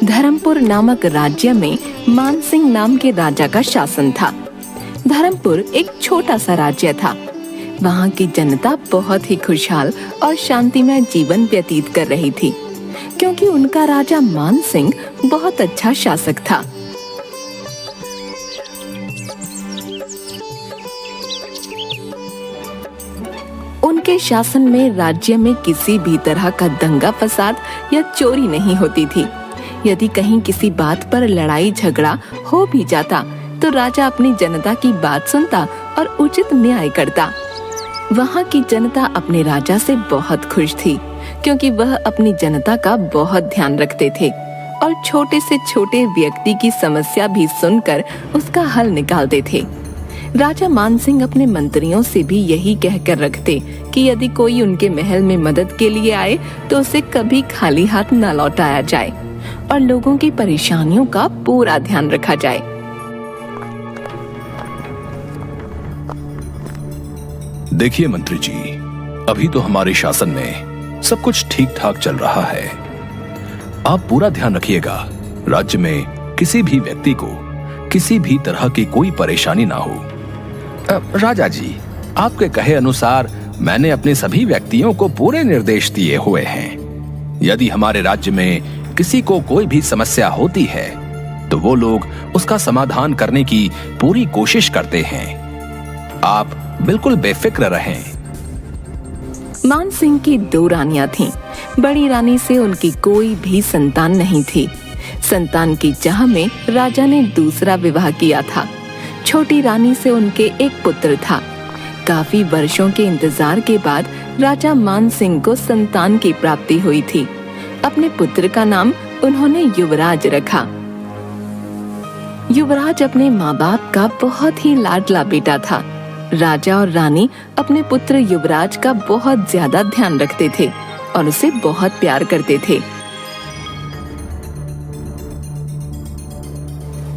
धर्मपुर नामक राज्य में मानसिंह नाम के राजा का शासन था। धर्मपुर एक छोटा सा राज्य था। वहाँ की जनता बहुत ही खुशहाल और शांतिमय जीवन व्यतीत कर रही थी, क्योंकि उनका राजा मानसिंह बहुत अच्छा शासक था। उनके शासन में राज्य में किसी भी तरह का दंगा फसाद या चोरी नहीं होती थी। यदि कहीं किसी बात पर लड़ाई झगड़ा हो भी जाता तो राजा अपनी जनता की बात सुनता और उचित न्याय करता। वहाँ की जनता अपने राजा से बहुत खुश थी, क्योंकि वह अपनी जनता का बहुत ध्यान रखते थे और छोटे से छोटे व्यक्ति की समस्या भी सुनकर उसका हल निकालते थे। राजा मानसिंह अपने मंत्रियों से भी यही कहकर रखते कि यदि कोई उनके महल में मदद के लिए आए तो उसे कभी खाली हाथ न लौटाया जाए और लोगों की परेशानियों का पूरा ध्यान रखा जाए। देखिए मंत्री जी, अभी तो हमारे शासन में सब कुछ ठीक ठाक चल रहा है। आप पूरा ध्यान रखिएगा, राज्य में किसी भी व्यक्ति को किसी भी तरह की कोई परेशानी ना हो। राजा जी, आपके कहे अनुसार मैंने अपने सभी व्यक्तियों को पूरे निर्देश दिए हुए हैं। यदि हमारे राज्य में किसी को कोई भी समस्या होती है तो वो लोग उसका समाधान करने की पूरी कोशिश करते हैं। आप बिल्कुल बेफिक्र रहें। मानसिंह की 2 रानियां थीं। बड़ी रानी से उनकी कोई भी संतान नहीं थी। संतान की चाह में राजा ने दूसरा विवाह किया था। छोटी रानी से उनके एक पुत्र था। काफी वर्षों के इंतजार के बाद राजा मानसिंह को संतान की प्राप्ति हुई थी। अपने पुत्र का नाम उन्होंने युवराज रखा। युवराज अपने माँ बाप का बहुत ही लाडला बेटा था। राजा और रानी अपने पुत्र युवराज का बहुत ज्यादा ध्यान रखते थे और उसे बहुत प्यार करते थे।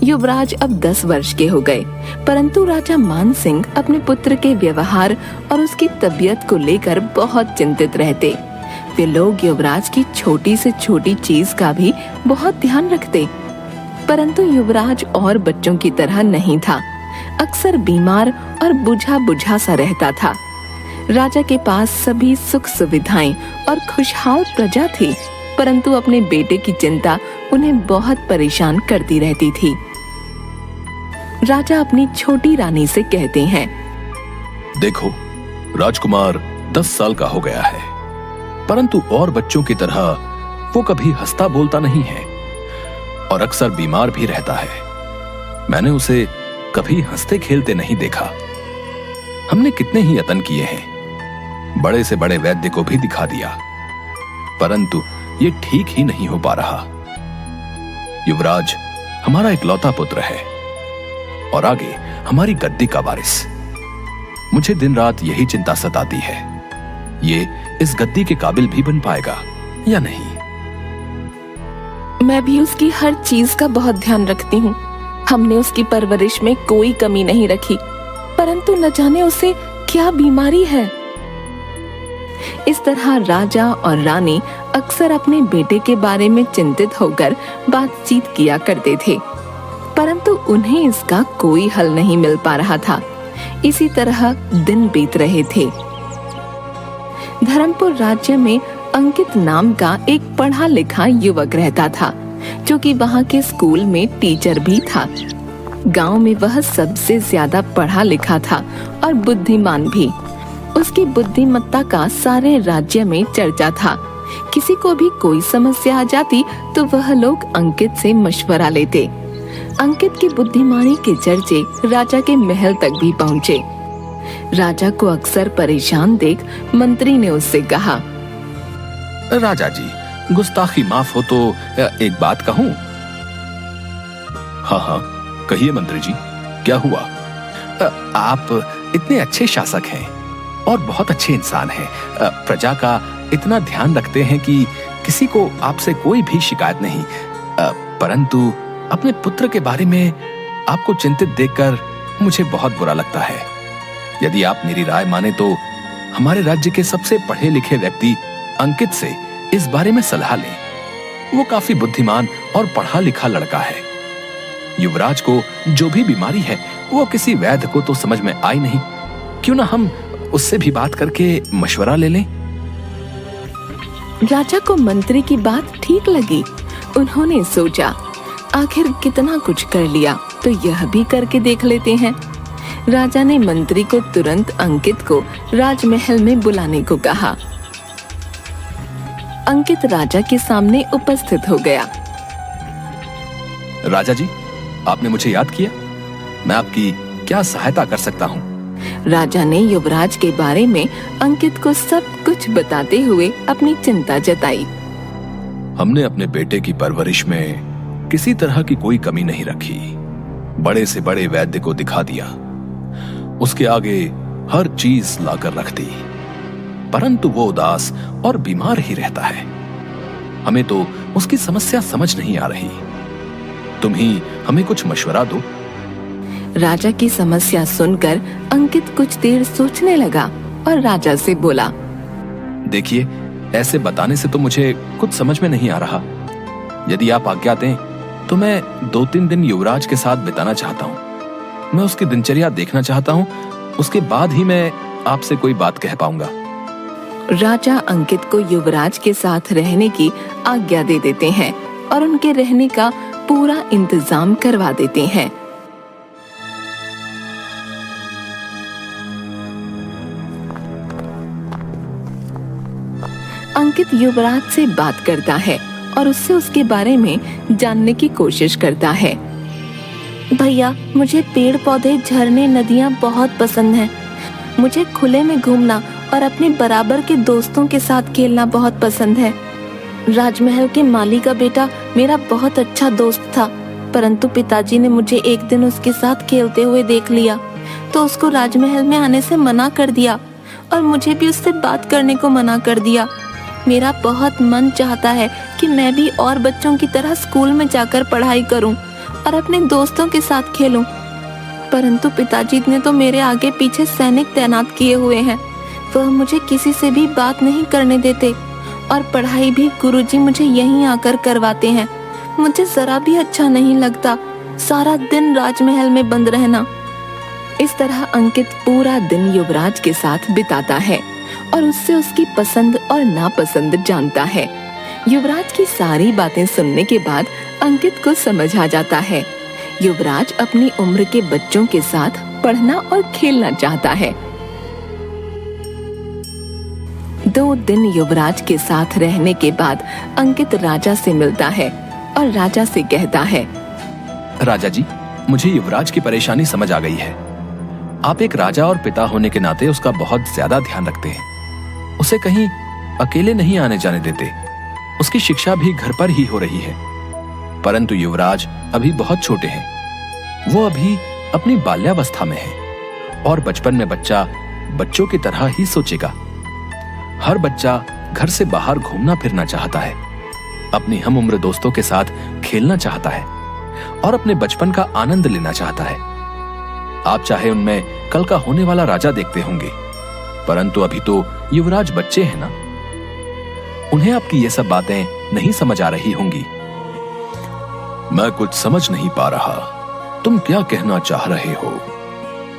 युवराज अब 10 वर्ष के हो गए, परंतु राजा मानसिंह अपने पुत्र के व्यवहार और उसकी तबीयत को लेकर बहुत चिंतित रहते। वे लोग युवराज की छोटी से छोटी चीज का भी बहुत ध्यान रखते, परंतु युवराज और बच्चों की तरह नहीं था। अक्सर बीमार और बुझा बुझा सा रहता था। राजा के पास सभी सुख सुविधाएं और खुशहाल प्रजा थी, परंतु अपने बेटे की चिंता उन्हें बहुत परेशान करती रहती थी। राजा अपनी छोटी रानी से कहते हैं, देखो, राजकुमार 10 साल का हो गया है, परंतु और बच्चों की तरह वो कभी हंसता बोलता नहीं है और अक्सर बीमार भी रहता है। मैंने उसे कभी हंसते खेलते नहीं देखा। हमने कितने ही यत्न किए हैं, बड़े से बड़े वैद्य को भी दिखा दिया, परंतु ये ठीक ही नहीं हो पा रहा। युवराज हमारा इकलौता पुत्र है और आगे हमारी गद्दी का वारिस। मुझे दिन रात यही चिंता सताती है, ये इस गद्दी के काबिल भी बन पाएगा या नहीं। मैं भी उसकी हर चीज का बहुत ध्यान रखती हूँ। हमने उसकी परवरिश में कोई कमी नहीं रखी, परंतु न जाने उसे क्या बीमारी है। इस तरह राजा और रानी अक्सर अपने बेटे के बारे में चिंतित होकर बातचीत किया करते थे, परंतु उन्हें इसका कोई हल नहीं मिल पा रहा था। इसी तरह दिन बीत रहे थे। धर्मपुर राज्य में अंकित नाम का एक पढ़ा लिखा युवक रहता था, जो कि वहाँ के स्कूल में टीचर भी था। गांव में वह सबसे ज्यादा पढ़ा लिखा था और बुद्धिमान भी। उसकी बुद्धिमत्ता का सारे राज्य में चर्चा था। किसी को भी कोई समस्या आ जाती तो वह लोग अंकित से मशवरा लेते। अंकित की बुद्धिमानी के चर्चे राजा के महल तक भी पहुँचे। राजा को अक्सर परेशान देख मंत्री ने उससे कहा, राजा जी, गुस्ताखी माफ हो तो एक बात कहूं? हाँ हाँ, कहिए मंत्री जी, क्या हुआ? आप इतने अच्छे शासक हैं और बहुत अच्छे इंसान हैं। प्रजा का इतना ध्यान रखते हैं कि किसी को आपसे कोई भी शिकायत नहीं, परंतु अपने पुत्र के बारे में आपको चिंतित देखकर मुझे बहुत बुरा लगता है। यदि आप मेरी राय माने तो हमारे राज्य के सबसे पढ़े लिखे व्यक्ति अंकित से इस बारे में सलाह लें। वो काफी बुद्धिमान और पढ़ा लिखा लड़का है। युवराज को जो भी बीमारी है वो किसी वैद्य को तो समझ में आई नहीं। क्यों ना हम उससे भी बात करके मशवरा ले लें। राजा को मंत्री की बात ठीक लगी। उन्होंने सोचा, आखिर कितना कुछ कर लिया तो यह भी करके देख लेते हैं। राजा ने मंत्री को तुरंत अंकित को राजमहल में बुलाने को कहा। अंकित राजा के सामने उपस्थित हो गया। राजा जी, आपने मुझे याद किया। मैं आपकी क्या सहायता कर सकता हूँ? राजा ने युवराज के बारे में अंकित को सब कुछ बताते हुए अपनी चिंता जताई। हमने अपने बेटे की परवरिश में किसी तरह की कोई कमी नहीं रखी। बड़े से बड़े वैद्य को दिखा दिया, उसके आगे हर चीज लाकर रख दी, परंतु वो उदास और बीमार ही रहता है। हमें तो उसकी समस्या समझ नहीं आ रही। तुम ही हमें कुछ मशवरा दो। राजा की समस्या सुनकर अंकित कुछ देर सोचने लगा और राजा से बोला, देखिए, ऐसे बताने से तो मुझे कुछ समझ में नहीं आ रहा। यदि आप आज्ञा दें तो मैं 2-3 दिन युवराज के साथ बिताना चाहता हूँ। मैं उसकी दिनचर्या देखना चाहता हूँ, उसके बाद ही मैं आपसे कोई बात कह पाऊंगा। राजा अंकित को युवराज के साथ रहने की आज्ञा दे देते हैं और उनके रहने का पूरा इंतजाम करवा देते हैं। अंकित युवराज से बात करता है और उससे उसके बारे में जानने की कोशिश करता है। भैया, मुझे पेड़ पौधे, झरने, नदियाँ बहुत पसंद हैं। मुझे खुले में घूमना और अपने बराबर के दोस्तों के साथ खेलना बहुत पसंद है। राजमहल के माली का बेटा मेरा बहुत अच्छा दोस्त था, परंतु पिताजी ने मुझे एक दिन उसके साथ खेलते हुए देख लिया तो उसको राजमहल में आने से मना कर दिया और मुझे भी उससे बात करने को मना कर दिया। मेरा बहुत मन चाहता है कि मैं भी और बच्चों की तरह स्कूल में जाकर पढ़ाई करूं और अपने दोस्तों के साथ खेलूं, परंतु पिताजी ने तो मेरे आगे पीछे सैनिक तैनात किए हुए हैं। वह मुझे किसी से भी बात नहीं करने देते और पढ़ाई भी गुरुजी मुझे यहीं आकर करवाते हैं। मुझे जरा भी अच्छा नहीं लगता सारा दिन राजमहल में बंद रहना। इस तरह अंकित पूरा दिन युवराज के साथ बिताता है और उससे उसकी पसंद और नापसंद जानता है। युवराज की सारी बातें सुनने के बाद अंकित को समझ आ जाता है। युवराज अपनी उम्र के बच्चों के साथ पढ़ना और खेलना चाहता है। 2 दिन युवराज के साथ रहने के बाद अंकित राजा से मिलता है और राजा से कहता है, राजा जी, मुझे युवराज की परेशानी समझ आ गई है। आप एक राजा और पिता होने के नाते उसका बहुत ज्यादा ध्यान रखते हैं। उसे कहीं अकेले नहीं आने जाने देते। उसकी शिक्षा भी घर पर ही हो रही है, परंतु युवराज अभी बहुत छोटे हैं। वो अभी अपनी बाल्यावस्था में है और बचपन में बच्चा बच्चों की तरह ही सोचेगा। हर बच्चा घर से बाहर घूमना फिरना चाहता है, अपनी हम उम्र दोस्तों के साथ खेलना चाहता है और अपने बचपन का आनंद लेना चाहता है। आप चाहे उनमें कल का होने वाला राजा देखते होंगे, परंतु अभी तो युवराज बच्चे हैं ना। उन्हें आपकी ये सब बातें नहीं समझ आ रही होंगी। मैं कुछ समझ नहीं पा रहा, तुम क्या कहना चाह रहे हो?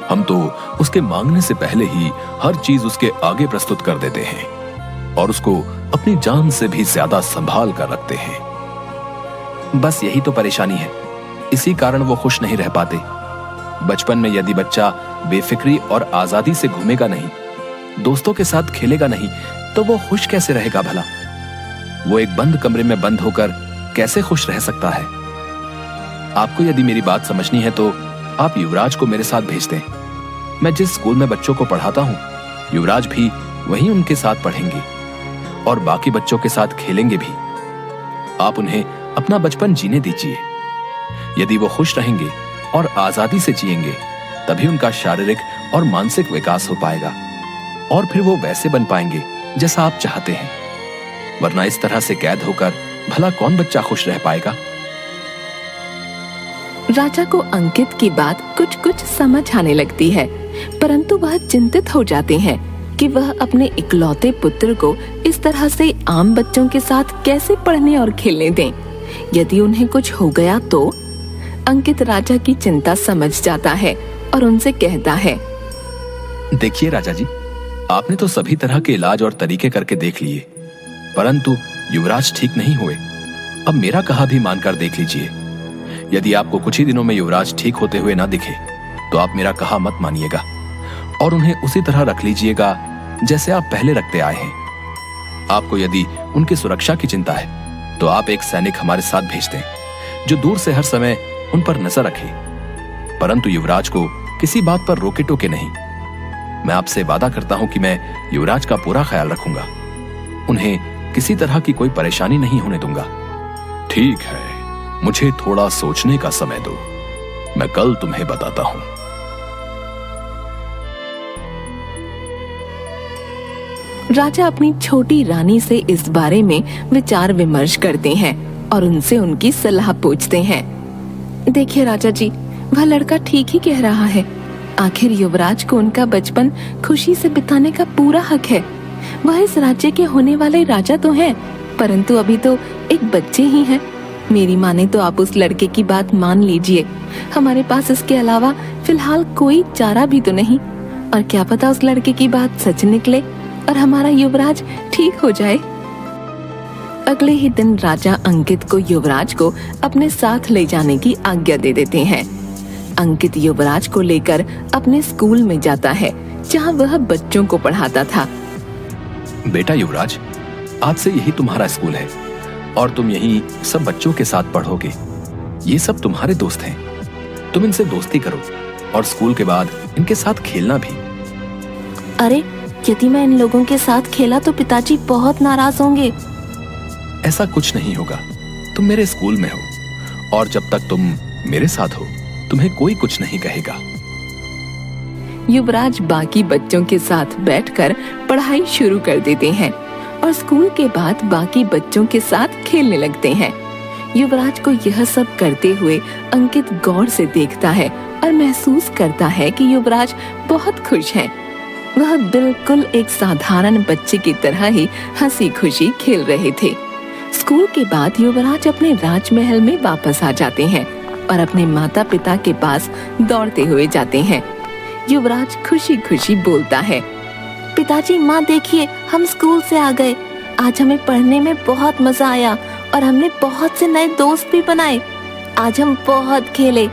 हम तो उसके मांगने से पहले ही हर चीज उसके आगे प्रस्तुत कर देते हैं और उसको अपनी जान से भी ज्यादा संभाल कर रखते हैं। बस यही तो परेशानी है, इसी कारण वो खुश नहीं रह पाते। बचपन में यदि बच्चा बेफिक्री और आजादी से घूमेगा नहीं, दोस्तों के साथ खेलेगा नहीं, तो वो खुश कैसे रहेगा भला? वो एक बंद कमरे में बंद होकर कैसे खुश रह सकता है? आपको यदि मेरी बात समझनी है तो आप युवराज को मेरे साथ भेज दें। मैं जिस स्कूल में बच्चों को पढ़ाता हूँ, युवराज भी वहीं उनके साथ पढ़ेंगे और बाकी बच्चों के साथ खेलेंगे भी। आप उन्हें अपना बचपन जीने दीजिए। यदि वो खुश रहेंगे और आजादी से जिएंगे, तभी उनका शारीरिक और मानसिक विकास हो पाएगा और फिर वो वैसे बन पाएंगे जैसा आप चाहते हैं। वरना इस तरह से कैद होकर भला कौन बच्चा खुश रह पाएगा? राजा को अंकित की बात कुछ कुछ समझ आने लगती है, परंतु वह चिंतित हो जाते हैं कि वह अपने इकलौते पुत्र को इस तरह से आम बच्चों के साथ कैसे पढ़ने और खेलने दें। यदि उन्हें कुछ हो गया तो अंकित राजा की चिंता समझ जाता है और उनसे कहता है, देखिए राजा जी, आपने तो सभी तरह के इलाज और तरीके करके देख लिए, परंतु युवराज ठीक नहीं हुए। अब मेरा कहा भी मानकर देख लीजिए। यदि आपको कुछ ही दिनों में युवराज ठीक होते हुए ना दिखे तो आप मेरा कहा मत मानिएगा और उन्हें उसी तरह रख लीजिएगा जैसे आप पहले रखते आए हैं। आपको यदि उनकी सुरक्षा की चिंता है तो आप एक सैनिक हमारे साथ भेज दें जो दूर से हर समय उन पर नजर रखे, परंतु युवराज को किसी बात पर रोके टोके नहीं। मैं आपसे वादा करता हूं कि मैं युवराज का पूरा ख्याल रखूंगा, उन्हें किसी तरह की कोई परेशानी नहीं होने दूंगा। ठीक है, मुझे थोड़ा सोचने का समय दो, मैं कल तुम्हें बताता हूं। राजा अपनी छोटी रानी से इस बारे में विचार विमर्श करते हैं और उनसे उनकी सलाह पूछते हैं। देखिए राजा जी, वह लड़का ठीक ही कह रहा है। आखिर युवराज को उनका बचपन खुशी से बिताने का पूरा हक है। वह इस राज्य के होने वाले राजा तो हैं, परंतु अभी तो एक बच्चे ही हैं। मेरी माने तो आप उस लड़के की बात मान लीजिए। हमारे पास इसके अलावा फिलहाल कोई चारा भी तो नहीं, और क्या पता उस लड़के की बात सच निकले और हमारा युवराज ठीक हो जाए। अगले ही दिन राजा अंकित को युवराज को अपने साथ ले जाने की आज्ञा दे देते हैं। अंकित युवराज को लेकर अपने स्कूल में जाता है जहां वह बच्चों को पढ़ाता था। बेटा युवराज, आज से यही तुम्हारा स्कूल है और तुम यही सब बच्चों के साथ पढ़ोगे। ये सब तुम्हारे दोस्त हैं, तुम इनसे दोस्ती करो और स्कूल के बाद इनके साथ खेलना भी। अरे, यदि मैं इन लोगों के साथ खेला तो पिताजी बहुत नाराज होंगे। ऐसा कुछ नहीं होगा, तुम मेरे स्कूल में हो और जब तक तुम मेरे साथ हो तुम्हें कोई कुछ नहीं कहेगा। युवराज बाकी बच्चों के साथ बैठकर पढ़ाई शुरू कर देते हैं और स्कूल के बाद बाकी बच्चों के साथ खेलने लगते हैं। युवराज को यह सब करते हुए अंकित गौर से देखता है और महसूस करता है कि युवराज बहुत खुश है। वह बिल्कुल एक साधारण बच्चे की तरह ही हंसी खुशी खेल रहे थे। स्कूल के बाद युवराज अपने राजमहल में वापस आ जाते हैं और अपने माता पिता के पास दौड़ते हुए जाते हैं। युवराज खुशी खुशी बोलता है, पिताजी, माँ देखिए, हम स्कूल से आ गए। आज हमें पढ़ने में बहुत मजा आया और हमने बहुत से नए दोस्त भी बनाए। आज हम बहुत खेले।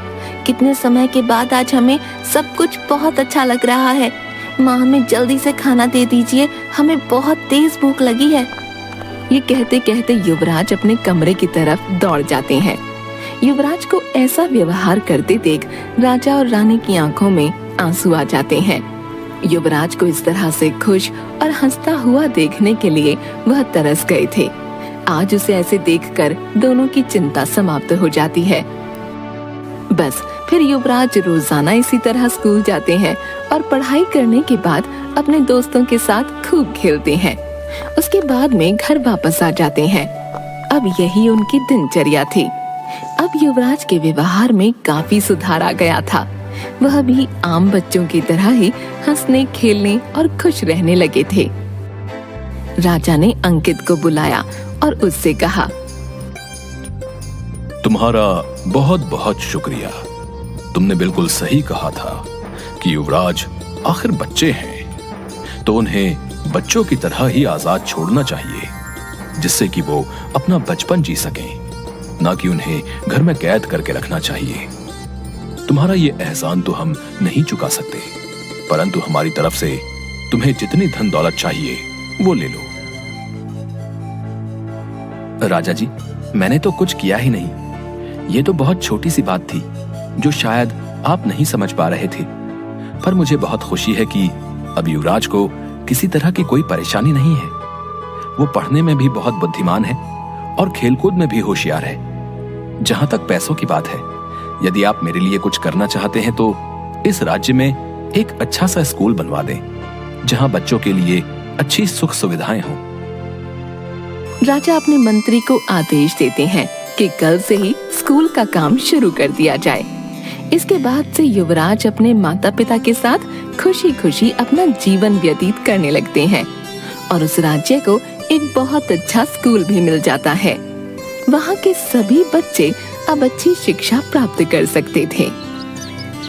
कितने समय के बाद आज हमें सब कुछ बहुत अच्छा लग रहा है। माँ, हमें जल्दी से खाना दे दीजिए, हमें बहुत तेज भूख लगी है। ये कहते कहते युवराज अपने कमरे की तरफ दौड़ जाते हैं। युवराज को ऐसा व्यवहार करते देख राजा और रानी की आंखों में आंसू आ जाते हैं। युवराज को इस तरह से खुश और हंसता हुआ देखने के लिए वह तरस गए थे। आज उसे ऐसे देखकर दोनों की चिंता समाप्त हो जाती है। बस फिर युवराज रोजाना इसी तरह स्कूल जाते हैं और पढ़ाई करने के बाद अपने दोस्तों के साथ खूब खेलते हैं। उसके बाद में घर वापस आ जाते हैं। अब यही उनकी दिनचर्या थी। अब युवराज के व्यवहार में काफी सुधार आ गया था। वह भी आम बच्चों की तरह ही हंसने, खेलने और खुश रहने लगे थे। राजा ने अंकित को बुलाया और उससे कहा, तुम्हारा बहुत बहुत शुक्रिया। तुमने बिल्कुल सही कहा था कि युवराज आखिर बच्चे हैं, तो उन्हें बच्चों की तरह ही आजाद छोड़ना चाहिए, जिससे कि वो अपना बचपन जी सकें, ना कि उन्हें घर में कैद करके रखना चाहिए। तुम्हारा ये एहसान तो हम नहीं चुका सकते, परंतु हमारी तरफ से तुम्हें जितनी धन दौलत चाहिए वो ले लो। राजा जी, मैंने तो कुछ किया ही नहीं। ये तो बहुत छोटी सी बात थी जो शायद आप नहीं समझ पा रहे थे, पर मुझे बहुत खुशी है कि अब युवराज को किसी तरह की कोई परेशानी नहीं है। वो पढ़ने में भी बहुत बुद्धिमान है और खेलकूद में भी होशियार है। जहां तक पैसों की बात है, यदि आप मेरे लिए कुछ करना चाहते हैं तो इस राज्य में एक अच्छा सा स्कूल बनवा दें, जहां बच्चों के लिए अच्छी सुख सुविधाएं हों। राजा अपने मंत्री को आदेश देते हैं कि कल से ही स्कूल का काम शुरू कर दिया जाए। इसके बाद से युवराज अपने माता पिता के साथ खुशी खुशी अपना जीवन व्यतीत करने लगते हैं और उस राज्य को एक बहुत अच्छा स्कूल भी मिल जाता है। वहाँ के सभी बच्चे अब अच्छी शिक्षा प्राप्त कर सकते थे।